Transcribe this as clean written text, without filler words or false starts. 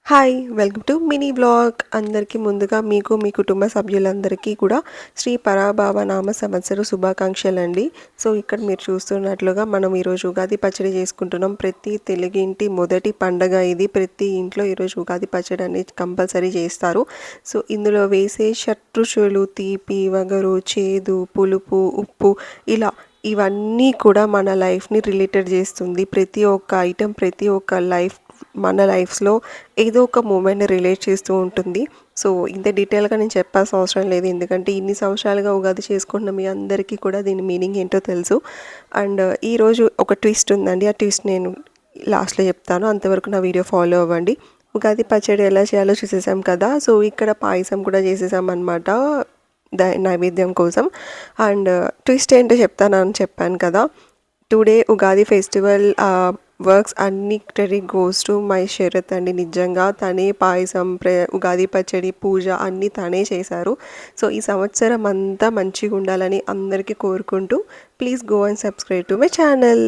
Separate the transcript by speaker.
Speaker 1: Hi! Welcome to mini vlog. అందరికీ ముందుగా మీకు, మీ కుటుంబ సభ్యులందరికీ కూడా శ్రీ పరాభవ నామ సంవత్సర శుభాకాంక్షలండి. సో, ఇక్కడ మీరు చూస్తున్నట్లుగా మనం ఈరోజు ఉగాది పచ్చడి చేసుకుంటున్నాం. ప్రతి తెలుగింటి మొదటి పండగ ఇది. ప్రతి ఇంట్లో ఈరోజు ఉగాది పచ్చడి అనేది కంపల్సరీ చేస్తారు. సో, ఇందులో వేసే షట్రుచులు తీపి, వగరు, చేదు, పులుపు, ఉప్పు ఇలా ఇవన్నీ కూడా మన లైఫ్‌ని రిలేటెడ్ చేస్తుంది. ప్రతి ఒక్క ఐటెం, ప్రతి ఒక్క మన లైఫ్స్‌లో ఏదో ఒక మూమెంట్‌ని రిలేట్ చేస్తూ ఉంటుంది. సో, ఇంత డీటెయిల్‌గా నేను చెప్పాల్సిన అవసరం లేదు. ఎందుకంటే ఇన్ని సంవత్సరాలుగా ఉగాది చేసుకుంటున్న మీ అందరికీ కూడా దీని మీనింగ్ ఏంటో తెలుసు. అండ్ ఈరోజు ఒక ట్విస్ట్ ఉందండి. ఆ ట్విస్ట్ నేను లాస్ట్‌లో చెప్తాను. అంతవరకు నా వీడియో ఫాలో అవ్వండి. ఉగాది పచ్చడి ఎలా చేయాలో చూసేసాం కదా! సో, ఇక్కడ పాయసం కూడా చేసేసామనమాట. నైవేద్యం కోసం. అండ్ ట్విస్ట్ ఏంటో చెప్తానని చెప్పాను కదా! టుడే ఉగాది ఫెస్టివల్ వర్క్స్ అన్ని credit goes to my Sharath అండి. నిజంగా తనే పాయసం, ఉగాది పచ్చడి, పూజ అన్నీ తనే చేశారు. సో, ఈ సంవత్సరం అంతా మంచిగా ఉండాలని అందరికీ కోరుకుంటూ please go and subscribe to my channel.